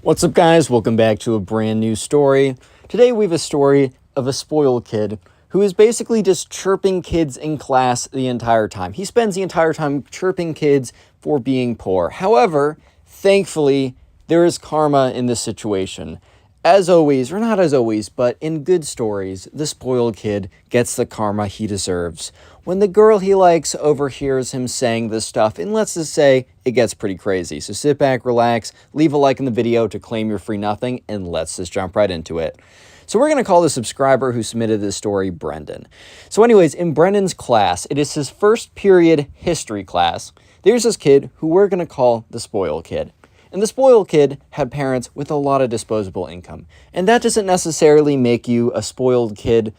What's up, guys? Welcome back to a brand new story. Today we have a story of a spoiled kid who is basically just chirping kids in class the entire time. He spends the entire time chirping kids for being poor. However, thankfully, there is karma in this situation. As always, or not as always, but in good stories, the spoiled kid gets the karma he deserves. When the girl he likes overhears him saying this stuff, and let's just say it gets pretty crazy. So sit back, relax, leave a like in the video to claim your free nothing, and let's just jump right into it. So we're going to call the subscriber who submitted this story Brendan. So anyways, in Brendan's class, it is his first period history class. There's this kid who we're going to call the spoiled kid. And the spoiled kid had parents with a lot of disposable income. And that doesn't necessarily make you a spoiled kid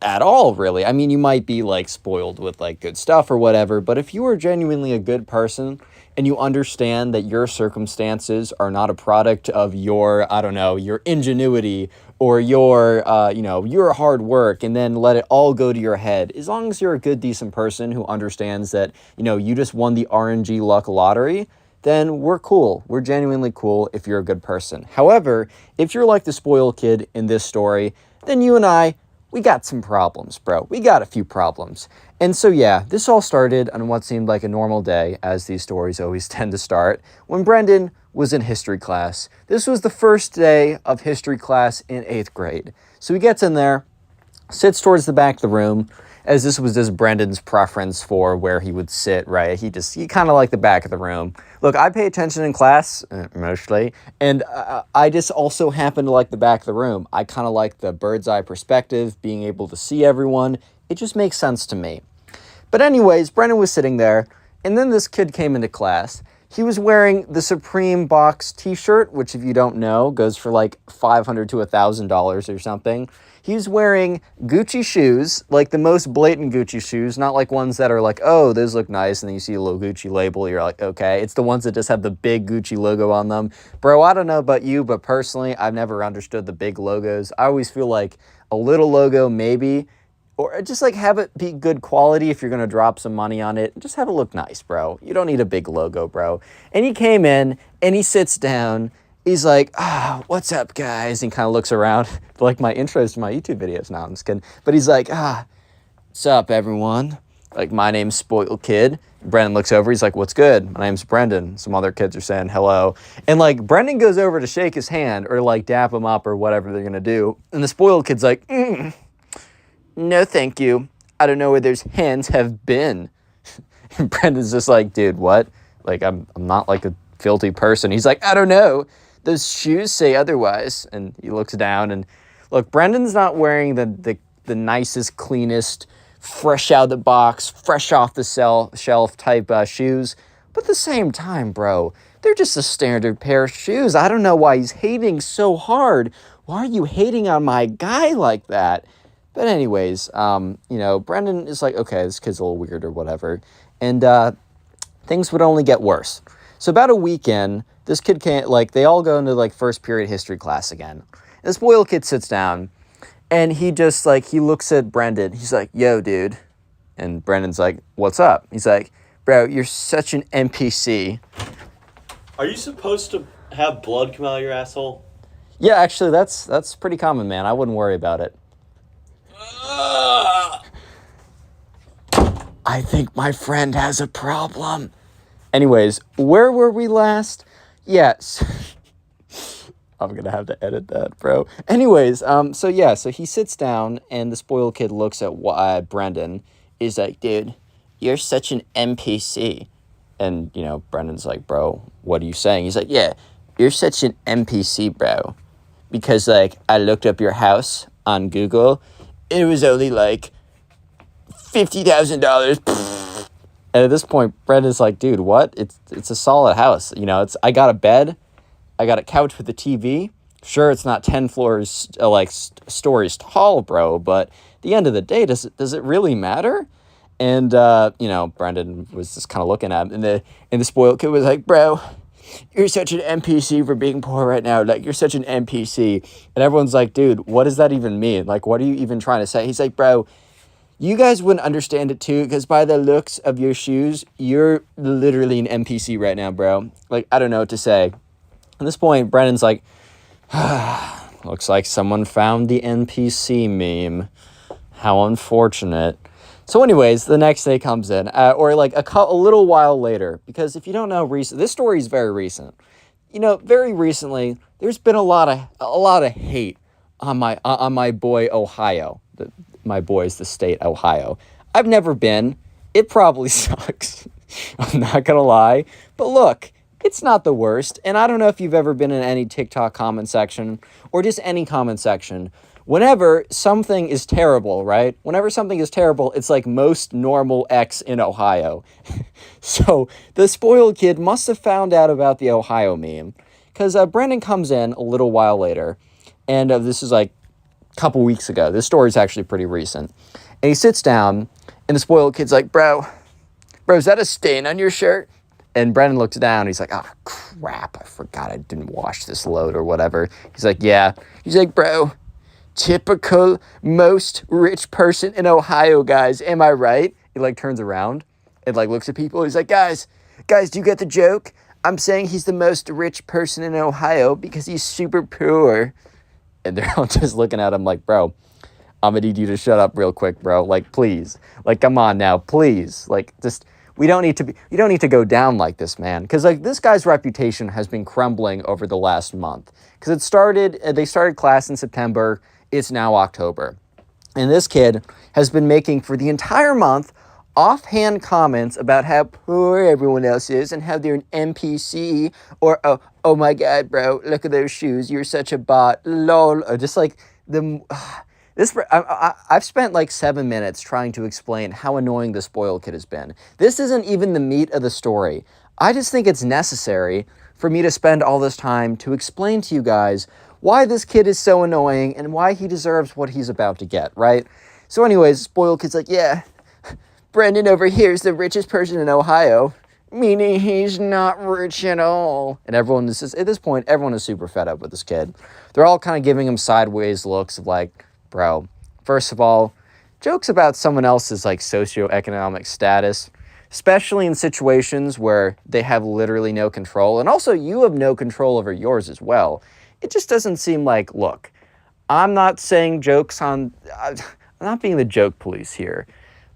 at all, really. I mean, you might be like spoiled with like good stuff or whatever, but if you are genuinely a good person and you understand that your circumstances are not a product of your, I don't know, your ingenuity or your, your hard work, and then let it all go to your head, as long as you're a good, decent person who understands that, you just won the RNG luck lottery, then we're cool. We're genuinely cool if you're a good person. However, if you're like the spoiled kid in this story, then you and I, we got some problems, bro. We got a few problems. And so, yeah, this all started on what seemed like a normal day, as these stories always tend to start, when Brendan was in history class. This was the first day of history class in 8th grade. So he gets in there, sits towards the back of the room, as this was just Brendan's preference for where he would sit, right? He kind of liked the back of the room. Look, I pay attention in class, mostly, and I just also happen to like the back of the room. I kind of like the bird's eye perspective, being able to see everyone. It just makes sense to me. But anyways, Brendan was sitting there, and then this kid came into class. He was wearing the Supreme Box t-shirt, which if you don't know, goes for like $500 to $1,000 or something. He's wearing Gucci shoes, like the most blatant Gucci shoes, not like ones that are like, oh, those look nice, and then you see a little Gucci label, you're like, okay. It's the ones that just have the big Gucci logo on them. Bro, I don't know about you, but personally, I've never understood the big logos. I always feel like a little logo, maybe, or just like have it be good quality if you're going to drop some money on it. Just have it look nice, bro. You don't need a big logo, bro. And he came in, and he sits down. He's like, what's up, guys? And kind of looks around, like my intros to my YouTube videos. No, I'm just kidding. But he's like, what's up, everyone? Like, my name's Spoiled Kid. Brendan looks over. He's like, what's good? My name's Brendan. Some other kids are saying hello. And, like, Brendan goes over to shake his hand or, like, dap him up or whatever they're going to do. And the Spoiled Kid's like, no, thank you. I don't know where those hands have been. And Brendan's just like, dude, what? Like, I'm not, like, a filthy person. He's like, I don't know. Those shoes say otherwise. And he looks down and look, Brendan's not wearing the nicest, cleanest, fresh out of the box, fresh off the shelf type shoes. But at the same time, bro, they're just a standard pair of shoes. I don't know why he's hating so hard. Why are you hating on my guy like that? But anyways, Brendan is like, okay, this kid's a little weird or whatever. And things would only get worse. So about a weekend, this kid can't, like, they all go into, like, first period history class again. And this spoiled kid sits down, and he just, like, he looks at Brendan. He's like, yo, dude. And Brendan's like, what's up? He's like, bro, you're such an NPC. Are you supposed to have blood come out of your asshole? Yeah, actually, that's pretty common, man. I wouldn't worry about it. I think my friend has a problem. Anyways, where were we last? Yes. I'm going to have to edit that, bro. Anyways, so he sits down, and the spoiled kid looks at Brendan. He's like, dude, you're such an NPC. And, Brendan's like, bro, what are you saying? He's like, yeah, you're such an NPC, bro. Because, like, I looked up your house on Google. It was only, like, $50,000. And at this point, Brendan's like, dude, what? It's a solid house. I got a bed. I got a couch with a TV. Sure, it's not 10 floors, stories tall, bro. But at the end of the day, does it really matter? And, Brendan was just kind of looking at him. And the spoiled kid was like, bro, you're such an NPC for being poor right now. Like, you're such an NPC. And everyone's like, dude, what does that even mean? Like, what are you even trying to say? He's like, bro, you guys wouldn't understand it too, because by the looks of your shoes, you're literally an NPC right now, bro. Like, I don't know what to say. At this point, Brendan's like, looks like someone found the NPC meme. How unfortunate. So anyways, the next day comes in, or like a little while later, because if you don't know, this story is very recent. Very recently, there's been a lot of hate on my boy Ohio. My boy is the state Ohio. I've never been. It probably sucks. I'm not gonna lie, but look, it's not the worst. And I don't know if you've ever been in any TikTok comment section or just any comment section. Whenever something is terrible, right? Whenever something is terrible, it's like most normal X in Ohio. So the spoiled kid must have found out about the Ohio meme, because Brendan comes in a little while later, and this is like a couple weeks ago. This story is actually pretty recent. And he sits down, and the spoiled kid's like, bro, is that a stain on your shirt? And Brendan looks down, and he's like, oh, crap, I forgot I didn't wash this load or whatever. He's like, yeah. He's like, bro, typical most rich person in Ohio, guys. Am I right? He like turns around and like looks at people. He's like, guys, do you get the joke? I'm saying he's the most rich person in Ohio because he's super poor. And they're all just looking at him like, bro, I'm gonna need you to shut up real quick, bro. Like, please. Like, come on now, please. Like, just, you don't need to go down like this, man. Because, like, this guy's reputation has been crumbling over the last month. Because they started class in September. It's now October. And this kid has been making, for the entire month, offhand comments about how poor everyone else is and how they're an NPC, or, oh my God, bro, look at those shoes. You're such a bot. Lol. Or just like I've spent like 7 minutes trying to explain how annoying the spoiled kid has been. This isn't even the meat of the story. I just think it's necessary for me to spend all this time to explain to you guys why this kid is so annoying and why he deserves what he's about to get, right? So anyways, spoiled kid's like, yeah, Brendan over here is the richest person in Ohio, meaning he's not rich at all. And at this point, everyone is super fed up with this kid. They're all kind of giving him sideways looks of like, bro, first of all, jokes about someone else's like socioeconomic status, especially in situations where they have literally no control, and also you have no control over yours as well. It just doesn't seem like, look, I'm not saying I'm not being the joke police here,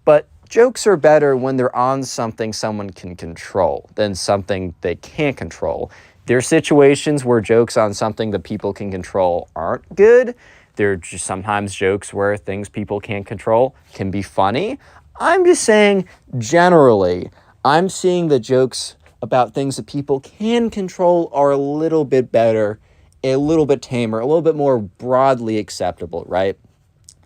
but jokes are better when they're on something someone can control than something they can't control. There are situations where jokes on something that people can control aren't good. There are just sometimes jokes where things people can't control can be funny. I'm just saying, generally, I'm seeing the jokes about things that people can control are a little bit better, a little bit tamer, a little bit more broadly acceptable, right?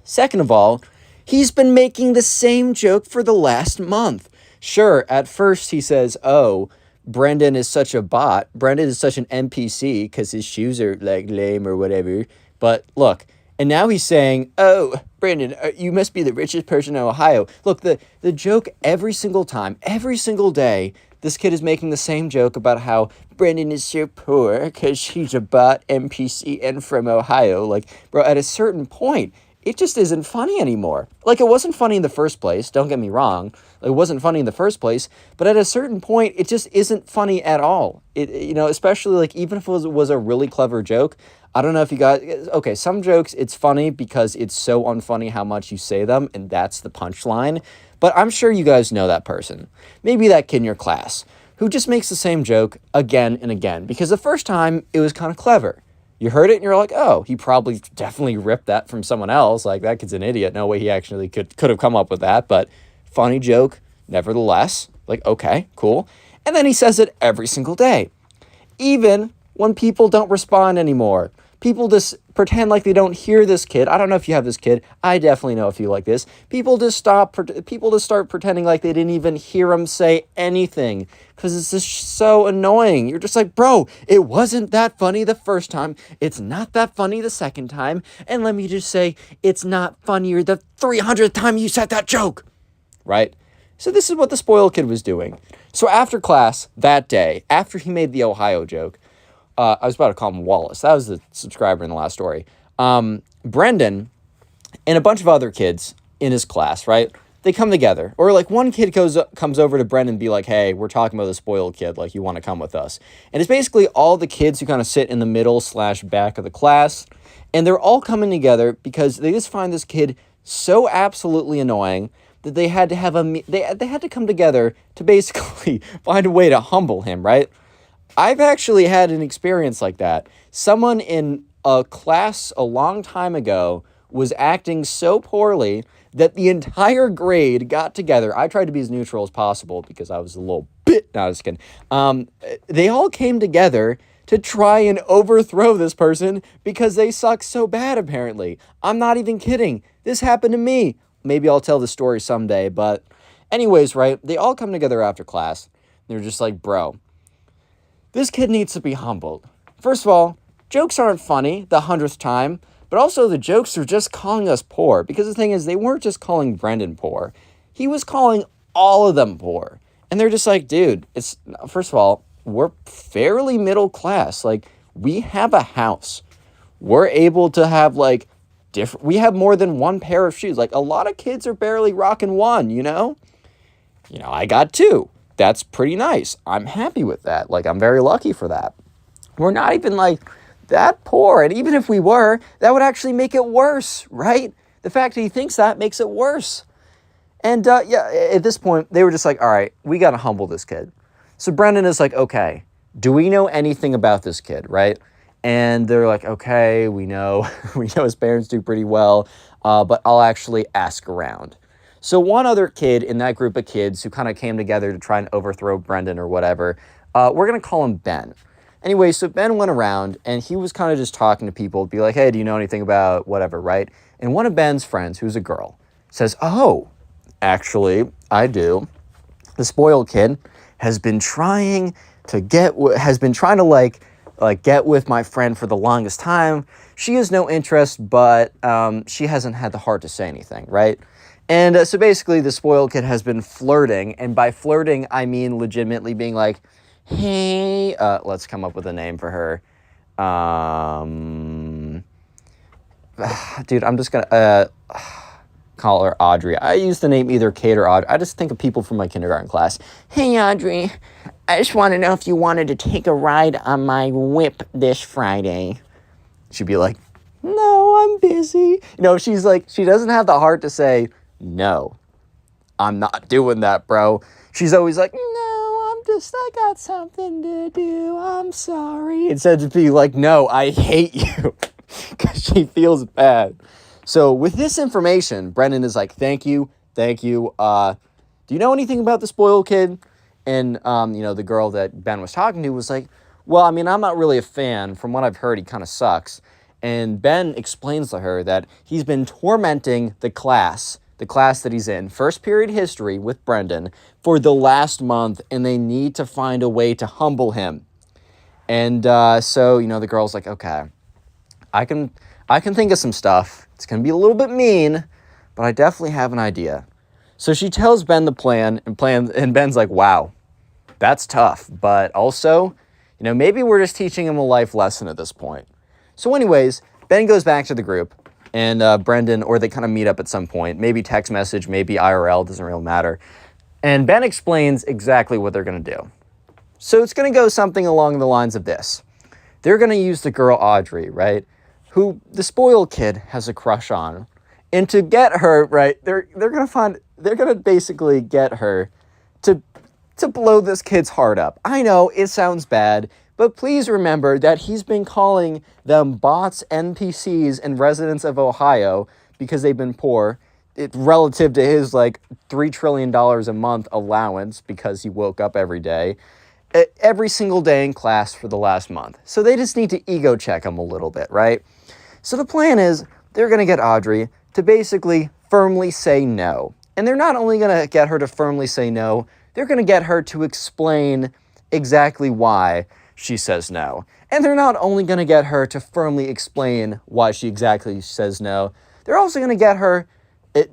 Second of all, he's been making the same joke for the last month. Sure, at first he says, oh, Brendan is such a bot. Brendan is such an NPC because his shoes are like lame or whatever. But look, and now he's saying, oh, Brendan, you must be the richest person in Ohio. Look, the joke every single time, every single day, this kid is making the same joke about how Brendan is so poor because he's a bot NPC and from Ohio. Like, bro, at a certain point, it just isn't funny anymore. Like, it wasn't funny in the first place. Don't get me wrong. It wasn't funny in the first place. But at a certain point, it just isn't funny at all. Especially, like, even if it was a really clever joke, I don't know if you guys... Okay, some jokes, it's funny because it's so unfunny how much you say them, and that's the punchline. But I'm sure you guys know that person. Maybe that kid in your class who just makes the same joke again and again. Because the first time, it was kind of clever. You heard it and you're like, oh, he probably definitely ripped that from someone else. Like, that kid's an idiot. No way he actually could have come up with that. But funny joke, nevertheless. Like, okay, cool. And then he says it every single day. Even when people don't respond anymore. People just pretend like they don't hear this kid. I don't know if you have this kid. I definitely know a few like this. People just start pretending like they didn't even hear him say anything because it's just so annoying. You're just like, bro, it wasn't that funny the first time. It's not that funny the second time. And let me just say, it's not funnier the 300th time you said that joke. Right? So this is what the spoiled kid was doing. So after class that day, after he made the Ohio joke, I was about to call him Wallace. That was the subscriber in the last story. Brendan and a bunch of other kids in his class, right? they come together. Or like one kid comes over to Brendan and be like, hey, we're talking about the spoiled kid, like you want to come with us. And it's basically all the kids who kind of sit in the middle / back of the class. And they're all coming together because they just find this kid so absolutely annoying that they had to have they had to come together to basically find a way to humble him, right? I've actually had an experience like that. Someone in a class a long time ago was acting so poorly that the entire grade got together. I tried to be as neutral as possible because I was a little bit, no, just kidding. They all came together to try and overthrow this person because they suck so bad, apparently. I'm not even kidding. This happened to me. Maybe I'll tell the story someday, but anyways, right? They all come together after class. They're just like, bro, this kid needs to be humbled. First of all, jokes aren't funny the 100th time, but also the jokes are just calling us poor. Because the thing is, they weren't just calling Brendan poor. He was calling all of them poor. And they're just like, dude, first of all, we're fairly middle class. Like, we have a house. We're able to have, like, we have more than one pair of shoes. Like, a lot of kids are barely rocking one, you know? I got two. That's pretty nice. I'm happy with that. Like, I'm very lucky for that. We're not even, like, that poor. And even if we were, that would actually make it worse, right? The fact that he thinks that makes it worse. And, at this point, they were just like, all right, we got to humble this kid. So Brendan is like, okay, do we know anything about this kid, right? And they're like, okay, we know his parents do pretty well, but I'll actually ask around. So one other kid in that group of kids who kind of came together to try and overthrow Brendan or whatever, we're going to call him Ben. Anyway, so Ben went around and he was kind of just talking to people, be like, hey, do you know anything about whatever, right? And one of Ben's friends, who's a girl, says, oh, actually, I do. The spoiled kid has been trying to get with my friend for the longest time. She has no interest, but she hasn't had the heart to say anything, right? And so basically the spoiled kid has been flirting, and by flirting, I mean legitimately being like, hey, let's come up with a name for her. Dude, I'm just gonna call her Audrey. I use the name either Kate or Audrey. I just think of people from my kindergarten class. Hey, Audrey, I just want to know if you wanted to take a ride on my whip this Friday. She'd be like, no, I'm busy. She's like, she doesn't have the heart to say, no, I'm not doing that, bro. She's always like, no, I got something to do. I'm sorry. Instead of being like, no, I hate you. Because she feels bad. So with this information, Brendan is like, thank you. Do you know anything about the spoiled kid? And, the girl that Ben was talking to was like, well, I mean, I'm not really a fan. From what I've heard, he kind of sucks. And Ben explains to her that he's been tormenting the class that he's in, first period history with Brendan, for the last month, and they need to find a way to humble him. And so, the girl's like, okay, I can think of some stuff. It's going to be a little bit mean, but I definitely have an idea. So she tells Ben the plan, and Ben's like, wow, that's tough. But also, maybe we're just teaching him a life lesson at this point. So anyways, Ben goes back to the group, and Brendan, or they kind of meet up at some point, maybe text message, maybe IRL, doesn't really matter. And Ben explains exactly what they're going to do. So it's going to go something along the lines of this. They're going to use the girl Audrey, right, who the spoiled kid has a crush on. And to get her, right, they're going to basically get her to blow this kid's heart up. I know it sounds bad, but please remember that he's been calling them bots, NPCs, and residents of Ohio because they've been poor, relative to his, like, $3 trillion a month allowance because he woke up every day, every single day in class for the last month. So they just need to ego check him a little bit, right? So the plan is they're going to get Audrey to basically firmly say no. And they're not only going to get her to firmly say no, they're going to get her to explain exactly why she says no. And they're not only going to get her to firmly explain why she exactly says no, they're also going to get her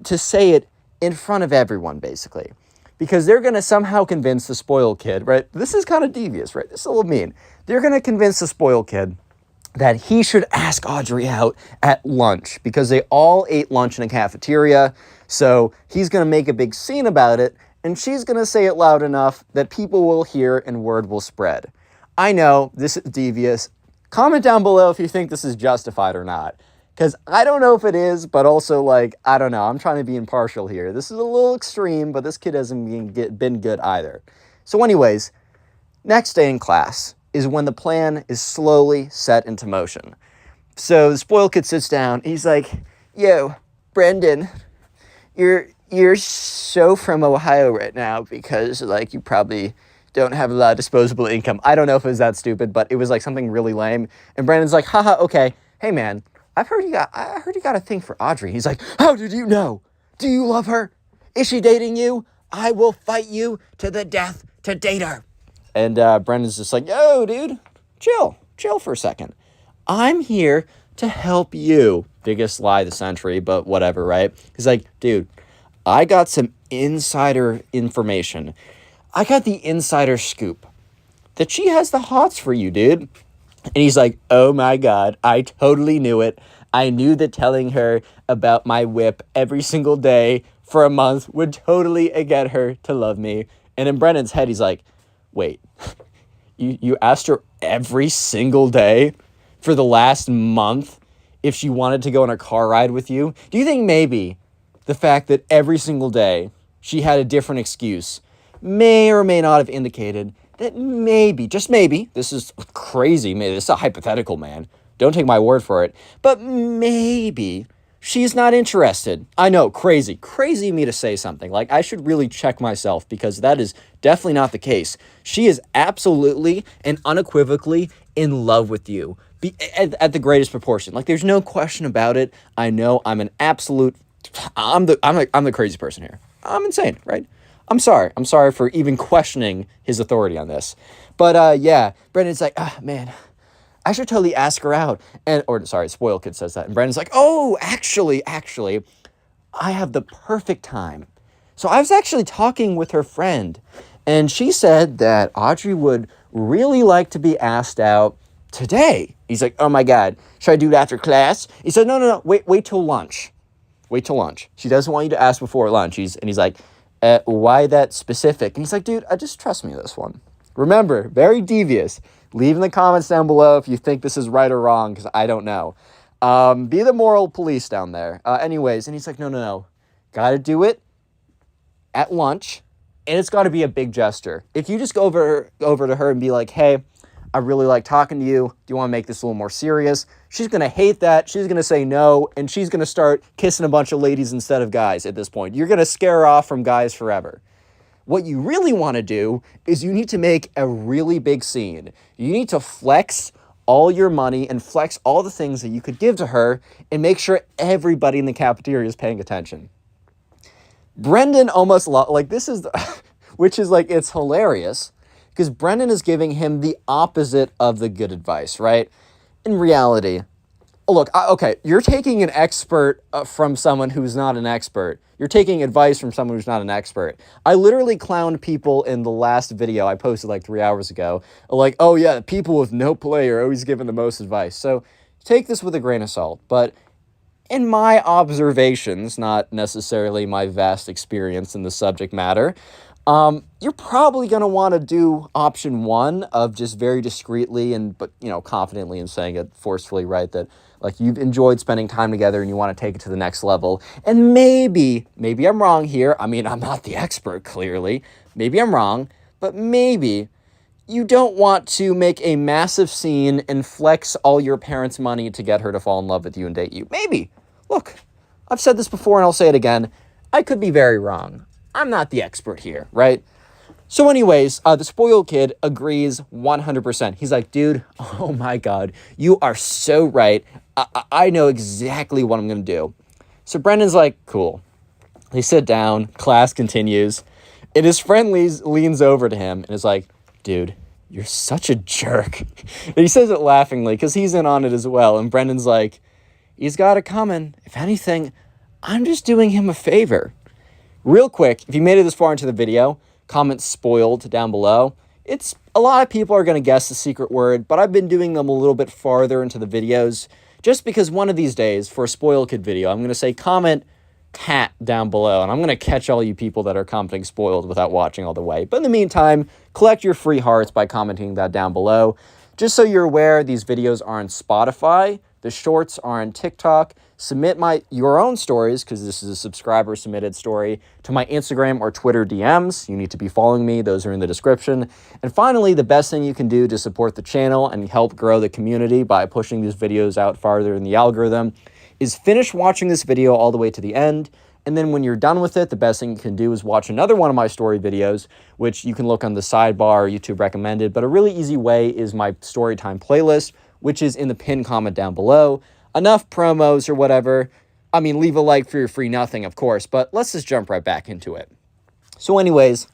to say it in front of everyone, basically. Because they're going to somehow convince the spoiled kid, right? This is kind of devious, right? This is a little mean. They're going to convince the spoiled kid that he should ask Audrey out at lunch because they all ate lunch in a cafeteria. So he's going to make a big scene about it, and she's going to say it loud enough that people will hear and word will spread. I know this is devious. Comment down below if you think this is justified or not, because I don't know if it is, but also, like, I don't know. I'm trying to be impartial here. This is a little extreme, but this kid hasn't been good either. So anyways, next day in class is when the plan is slowly set into motion. So the spoiled kid sits down. He's like, yo, Brendan, you're so from Ohio right now because, like, you probably don't have a lot of disposable income. I don't know if it was that stupid, but it was like something really lame. And Brandon's like, haha, okay. Hey man, I heard you got a thing for Audrey. He's like, how did you know? Do you love her? Is she dating you? I will fight you to the death to date her. And Brendan's just like, yo, dude, chill for a second. I'm here to help you. Biggest lie of the century, but whatever, right? He's like, dude, I got some insider information. I got the insider scoop that she has the hots for you, dude. And he's like, oh my God, I totally knew it. I knew that telling her about my whip every single day for a month would totally get her to love me. And in Brendan's head, he's like, wait, you asked her every single day for the last month if she wanted to go on a car ride with you? Do you think maybe the fact that every single day she had a different excuse may or may not have indicated that maybe, just maybe, this is crazy, maybe this is a hypothetical, man, don't take my word for it, but maybe she's not interested. I know, crazy of me to say something. Like, I should really check myself because that is definitely not the case. She is absolutely and unequivocally in love with you at the greatest proportion. Like, there's no question about it. I know I'm an absolute, I'm the crazy person here. I'm insane, right? I'm sorry for even questioning his authority on this. But yeah, Brendan's like, man, I should totally ask her out. Spoiled kid says that. And Brendan's like, oh, actually, I have the perfect time. So I was actually talking with her friend, and she said that Audrey would really like to be asked out today. He's like, oh my God, should I do it after class? He said, no, wait till lunch. Wait till lunch. She doesn't want you to ask before lunch. He's like, why that specific? And he's like, dude, just trust me this one. Remember, very devious. Leave in the comments down below if you think this is right or wrong, because I don't know. Be the moral police down there. Anyways, and he's like, no. Gotta do it at lunch, and it's gotta be a big gesture. If you just go over to her and be like, hey, I really like talking to you. Do you want to make this a little more serious? She's going to hate that. She's going to say no, and she's going to start kissing a bunch of ladies instead of guys at this point. You're going to scare her off from guys forever. What you really want to do is you need to make a really big scene. You need to flex all your money and flex all the things that you could give to her and make sure everybody in the cafeteria is paying attention. Brendan almost, this is, which is like, it's hilarious. Because Brendan is giving him the opposite of the good advice, right? In reality, look, okay, you're taking an expert from someone who's not an expert. You're taking advice from someone who's not an expert. I literally clowned people in the last video I posted like 3 hours ago. Like, oh yeah, people with no play are always given the most advice. So take this with a grain of salt. But in my observations, not necessarily my vast experience in the subject matter, you're probably going to want to do option one of just very discreetly but confidently and saying it forcefully, right? That like you've enjoyed spending time together and you want to take it to the next level. And maybe I'm wrong here. I mean, I'm not the expert, clearly. Maybe I'm wrong, but maybe you don't want to make a massive scene and flex all your parents' money to get her to fall in love with you and date you. Maybe. Look, I've said this before and I'll say it again. I could be very wrong. I'm not the expert here, right? So anyways, the spoiled kid agrees 100%. He's like, dude, oh my God, you are so right. I know exactly what I'm going to do. So Brendan's like, cool. They sit down, class continues, and his friend leans over to him and is like, dude, you're such a jerk. And he says it laughingly because he's in on it as well. And Brendan's like, he's got it coming. If anything, I'm just doing him a favor. Real quick, if you made it this far into the video, comment spoiled down below. It's a lot of people are going to guess the secret word, but I've been doing them a little bit farther into the videos just because one of these days for a Spoil Kid video, I'm going to say comment hat down below, and I'm going to catch all you people that are commenting spoiled without watching all the way. But in the meantime, collect your free hearts by commenting that down below. Just so you're aware, these videos are on Spotify. The shorts are on TikTok. Submit your own stories, because this is a subscriber-submitted story, to my Instagram or Twitter DMs. You need to be following me. Those are in the description. And finally, the best thing you can do to support the channel and help grow the community by pushing these videos out farther in the algorithm is finish watching this video all the way to the end. And then when you're done with it, the best thing you can do is watch another one of my story videos, which you can look on the sidebar, YouTube recommended. But a really easy way is my Storytime playlist, which is in the pinned comment down below. Enough promos or whatever. I mean, leave a like for your free nothing, of course, but let's just jump right back into it. So anyways,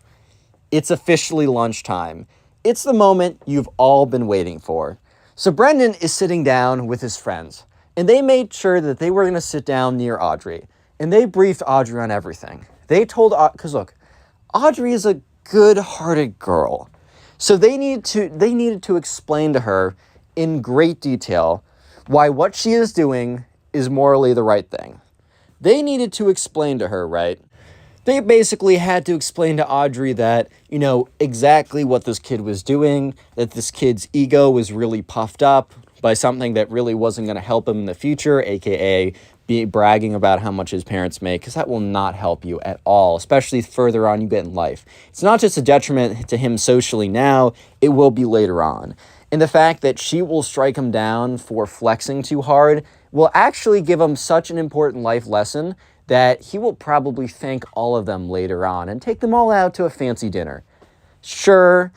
it's officially lunchtime. It's the moment you've all been waiting for. So Brendan is sitting down with his friends, and they made sure that they were going to sit down near Audrey, and they briefed Audrey on everything. They told, because look, Audrey is a good-hearted girl, so they needed to explain to her in great detail why what she is doing is morally the right thing. They needed to explain to her, right? They basically had to explain to Audrey that, exactly what this kid was doing, that this kid's ego was really puffed up by something that really wasn't going to help him in the future, aka bragging about how much his parents make, because that will not help you at all, especially further on you get in life. It's not just a detriment to him socially now, it will be later on. And the fact that she will strike him down for flexing too hard will actually give him such an important life lesson that he will probably thank all of them later on and take them all out to a fancy dinner. Sure,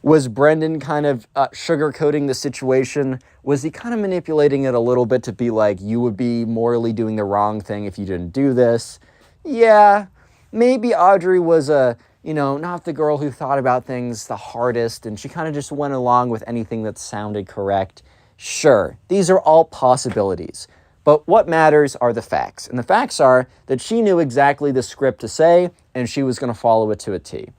was Brendan kind of sugarcoating the situation? Was he kind of manipulating it a little bit to be like, you would be morally doing the wrong thing if you didn't do this? Yeah, maybe Audrey was not the girl who thought about things the hardest, and she kind of just went along with anything that sounded correct. Sure, these are all possibilities, but what matters are the facts, and the facts are that she knew exactly the script to say, and she was going to follow it to a T.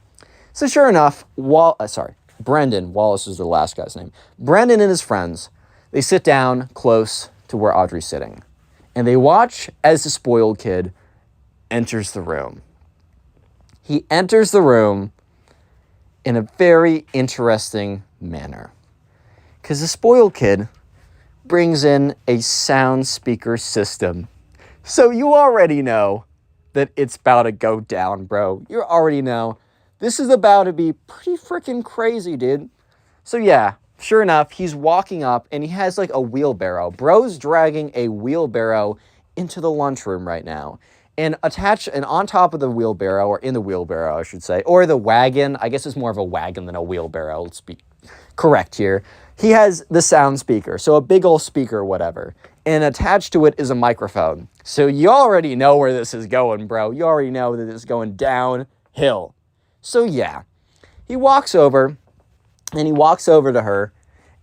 So sure enough, Brendan, Wallace is the last guy's name, Brendan and his friends, they sit down close to where Audrey's sitting, and they watch as the spoiled kid enters the room. He enters the room in a very interesting manner, because the spoiled kid brings in a sound speaker system. So you already know that it's about to go down, bro. You already know. This is about to be pretty freaking crazy, dude. So yeah, sure enough, he's walking up and he has like a wheelbarrow. Bro's dragging a wheelbarrow into the lunchroom right now. And on top of the wheelbarrow, or in the wheelbarrow, I should say, or the wagon, I guess it's more of a wagon than a wheelbarrow, let's be correct here. He has the sound speaker, so a big old speaker or whatever. And attached to it is a microphone. So you already know where this is going, bro. You already know that it's going downhill. So yeah, he walks over to her,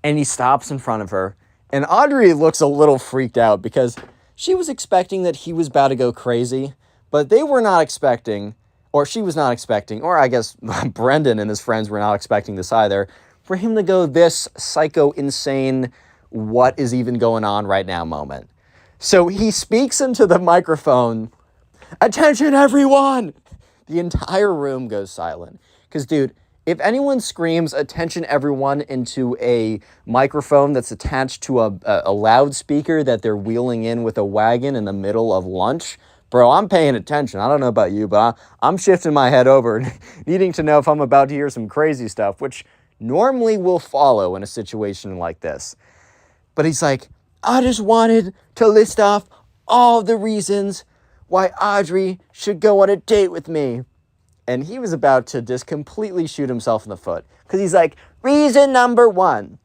and he stops in front of her. And Audrey looks a little freaked out because she was expecting that he was about to go crazy, but they were not expecting, or she was not expecting, or I guess Brendan and his friends were not expecting this either, for him to go this psycho, insane, what is even going on right now moment. So he speaks into the microphone, "Attention everyone!" The entire room goes silent. Because dude, if anyone screams "attention everyone" into a microphone that's attached to a loudspeaker that they're wheeling in with a wagon in the middle of lunch, bro, I'm paying attention. I don't know about you, but I'm shifting my head over, needing to know if I'm about to hear some crazy stuff, which normally will follow in a situation like this. But he's like, "I just wanted to list off all the reasons why Audrey should go on a date with me." And he was about to just completely shoot himself in the foot. Because he's like, "Reason number 1,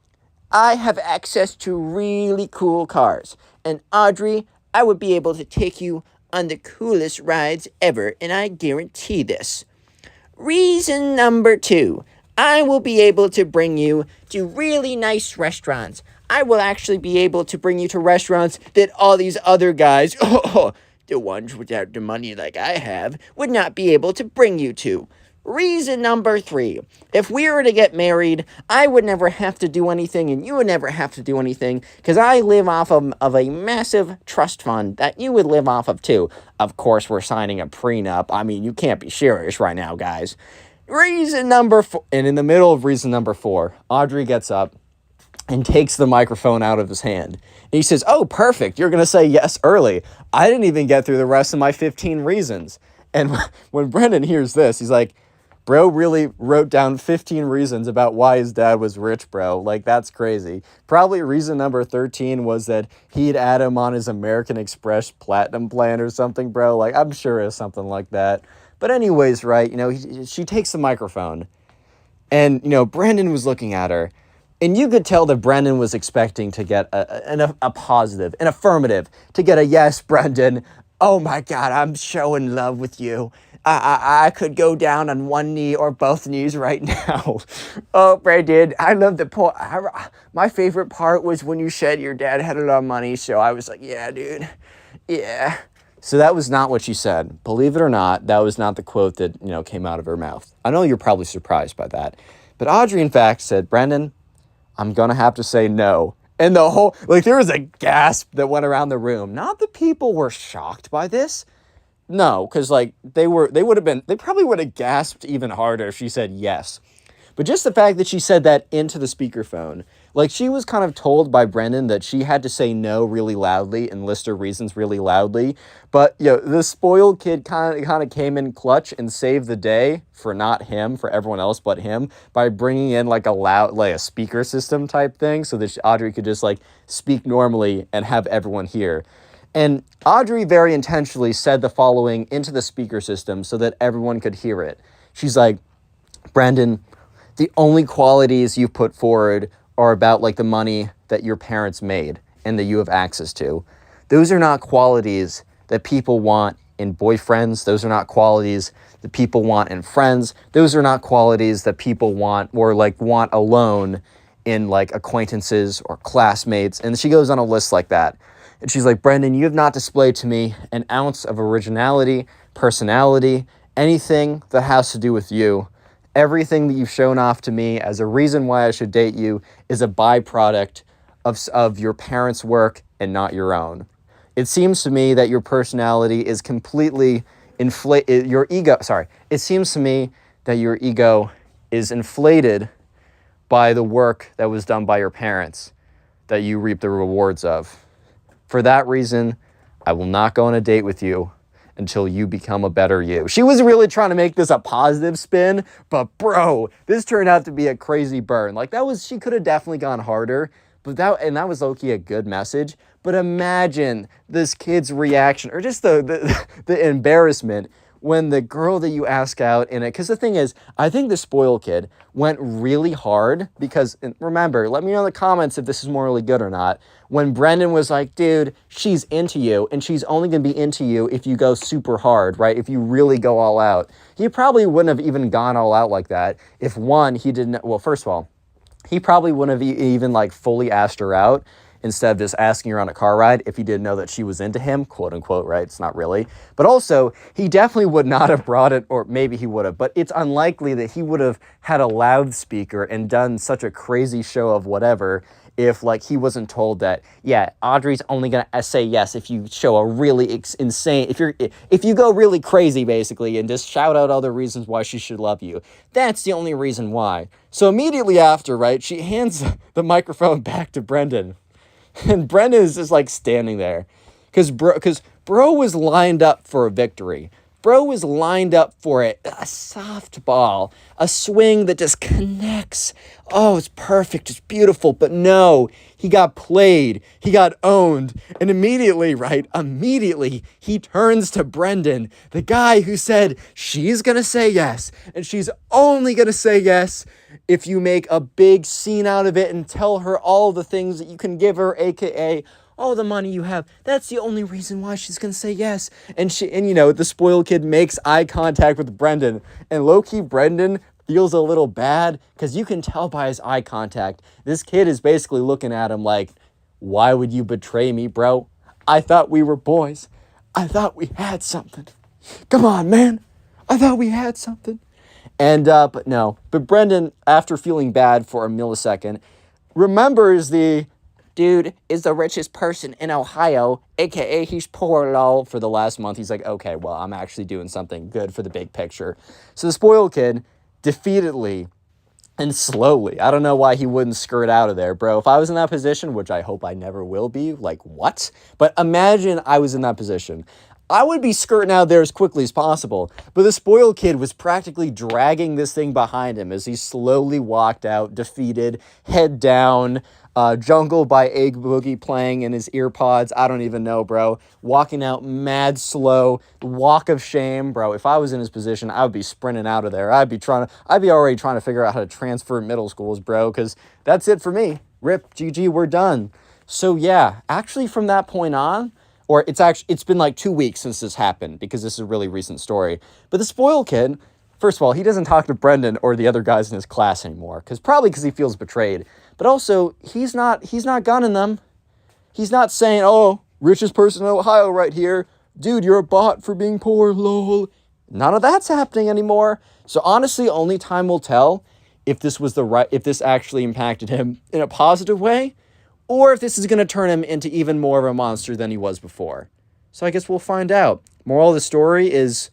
I have access to really cool cars. And Audrey, I would be able to take you on the coolest rides ever, and I guarantee this. Reason number 2, I will be able to bring you to really nice restaurants. I will actually be able to bring you to restaurants that all these other guys, the ones without the money like I have, would not be able to bring you to. Reason number 3. If we were to get married, I would never have to do anything and you would never have to do anything because I live off of a massive trust fund that you would live off of too. Of course, we're signing a prenup. I mean, you can't be serious right now, guys. Reason number 4. And in the middle of reason number 4, Audrey gets up and takes the microphone out of his hand. And he says, oh, perfect. You're going to say yes early. I didn't even get through the rest of my 15 reasons. And when Brendan hears this, he's like, bro really wrote down 15 reasons about why his dad was rich, bro. Like, that's crazy. Probably reason number 13 was that he'd add him on his American Express Platinum plan or something, bro. Like, I'm sure it's something like that. But anyways, right, she takes the microphone. And, Brendan was looking at her. And you could tell that Brendan was expecting to get a positive, an affirmative, to get a yes, Brendan. Oh, my God, I'm so in love with you. I could go down on one knee or both knees right now. Oh, Brendan, I love the part. My favorite part was when you said your dad had a lot of money. So I was like, yeah, dude. Yeah. So that was not what she said. Believe it or not, that was not the quote that, came out of her mouth. I know you're probably surprised by that. But Audrey, in fact, said, Brendan, I'm going to have to say no. And there was a gasp that went around the room. Not that people were shocked by this. No, because they probably would have gasped even harder if she said yes. But just the fact that she said that into the speakerphone, she was kind of told by Brendan that she had to say no really loudly and list her reasons really loudly. But, the spoiled kid kind of came in clutch and saved the day for not him, for everyone else but him, by bringing in a speaker system type thing so that Audrey could just speak normally and have everyone hear. And Audrey very intentionally said the following into the speaker system so that everyone could hear it. She's like, Brendan, the only qualities you've put forward are about the money that your parents made and that you have access to. Those are not qualities that people want in boyfriends. Those are not qualities that people want in friends. Those are not qualities that people want or want alone in acquaintances or classmates. And she goes on a list like that. And she's like, Brendan, you have not displayed to me an ounce of originality, personality, anything that has to do with you. Everything that you've shown off to me as a reason why I should date you is a byproduct of your parents' work and not your own. It seems to me that your personality is completely inflated. It seems to me that your ego is inflated by the work that was done by your parents that you reap the rewards of. For that reason, I will not go on a date with you until you become a better you. She was really trying to make this a positive spin, but bro, this turned out to be a crazy burn. She could have definitely gone harder, but that was low-key a good message. But imagine this kid's reaction, or just the embarrassment when the girl that you ask out in it, because the thing is, I think the spoiled kid went really hard because, and remember, let me know in the comments if this is morally good or not, when Brendan was like, dude, she's into you, and she's only going to be into you if you go super hard, right? If you really go all out. He probably wouldn't have even gone all out like that if, one, he didn't, well, first of all, he probably wouldn't have even fully asked her out instead of just asking her on a car ride if he didn't know that she was into him, quote unquote, right? It's not really. But also, he definitely would not have brought it, or maybe he would have, but it's unlikely that he would have had a loudspeaker and done such a crazy show of whatever if he wasn't told that, yeah, Audrey's only going to say yes if you show a really insane, if you go really crazy basically and just shout out other reasons why she should love you. That's the only reason why. So immediately after, right, she hands the microphone back to Brendan. And Brendan is just standing there because bro was lined up for a victory. Bro was lined up for a softball, a swing that just connects. Oh, it's perfect. It's beautiful. But no, he got played. He got owned. And immediately, he turns to Brendan, the guy who said she's going to say yes. And she's only going to say yes if you make a big scene out of it and tell her all the things that you can give her, aka all the money you have. That's the only reason why she's gonna say yes. And the spoiled kid makes eye contact with Brendan, and low-key Brendan feels a little bad because you can tell by his eye contact this kid is basically looking at him like, why would you betray me, bro? I thought we were boys. I thought we had something. Come on, man. I thought we had something. But no. But Brendan, after feeling bad for a millisecond, remembers the dude is the richest person in Ohio, aka he's poor lol. For the last month, he's like, okay, well, I'm actually doing something good for the big picture. So the spoiled kid, defeatedly and slowly, I don't know why he wouldn't skirt out of there, bro. If I was in that position, which I hope I never will be, like, what? But imagine I was in that position. I would be skirting out there as quickly as possible. But the spoiled kid was practically dragging this thing behind him as he slowly walked out, defeated, head down, Jungle by Egg Boogie playing in his ear pods. I don't even know, bro. Walking out mad slow, walk of shame, bro. If I was in his position, I would be sprinting out of there. I'd be already trying to figure out how to transfer middle schools, bro, because that's it for me. Rip, GG, we're done. So yeah, actually from that point on, or it's been like 2 weeks since this happened because this is a really recent story. But the spoiled kid, first of all, he doesn't talk to Brendan or the other guys in his class anymore, probably because he feels betrayed. But also, he's not gunning them. He's not saying, oh, richest person in Ohio right here. Dude, you're a bot for being poor, lol. None of that's happening anymore. So honestly, only time will tell if this actually impacted him in a positive way, or if this is going to turn him into even more of a monster than he was before. So I guess we'll find out. Moral of the story is